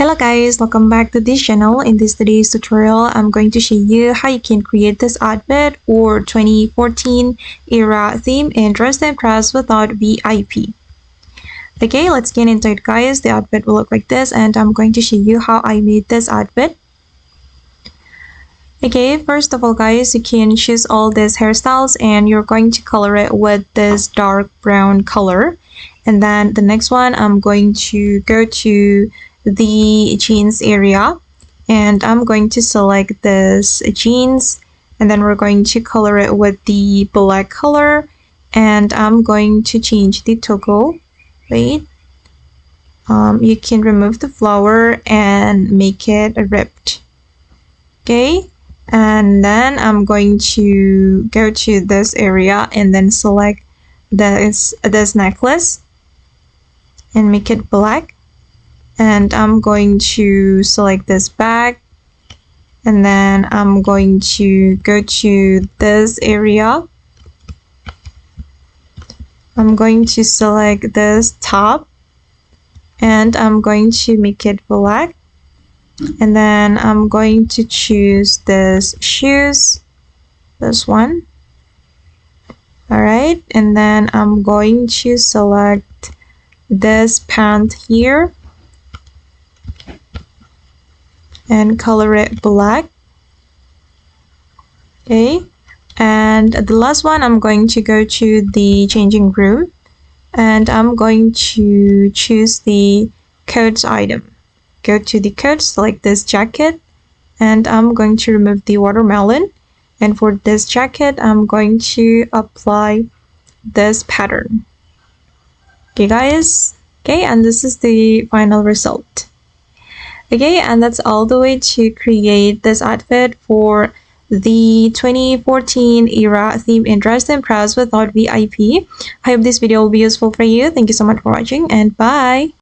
Hello guys, welcome back to this channel. In this today's tutorial, I'm going to show you how you can create this outfit or 2014 era theme in dress and dress without VIP. Okay, let's get into it guys. The outfit will look like this and I'm going to show you how I made this outfit. Okay, first of all guys, you can choose all these hairstyles and you're going to color it with this dark brown color. And then the next one, I'm going to go to the jeans area and I'm going to select this jeans and then we're going to color it with the black color and I'm going to change the toggle. Wait, you can remove the flower and make it ripped. Okay, and then I'm going to go to this area and then select this necklace and make it black. And I'm going to select this bag and then I'm going to go to this area. I'm going to select this top and I'm going to make it black. And then I'm going to choose this shoes, this one. Alright, and then I'm going to select this pant here and color it black. Okay, and the last one, I'm going to go to the changing room and I'm going to choose the coats item. Go to the coats, select this jacket and I'm going to remove the watermelon, and for this jacket I'm going to apply this pattern. Okay guys, okay, and this is the final result. Okay, and that's all the way to create this outfit for the 2014 era theme in dress and press without VIP. I hope this video will be useful for you. Thank you so much for watching and bye.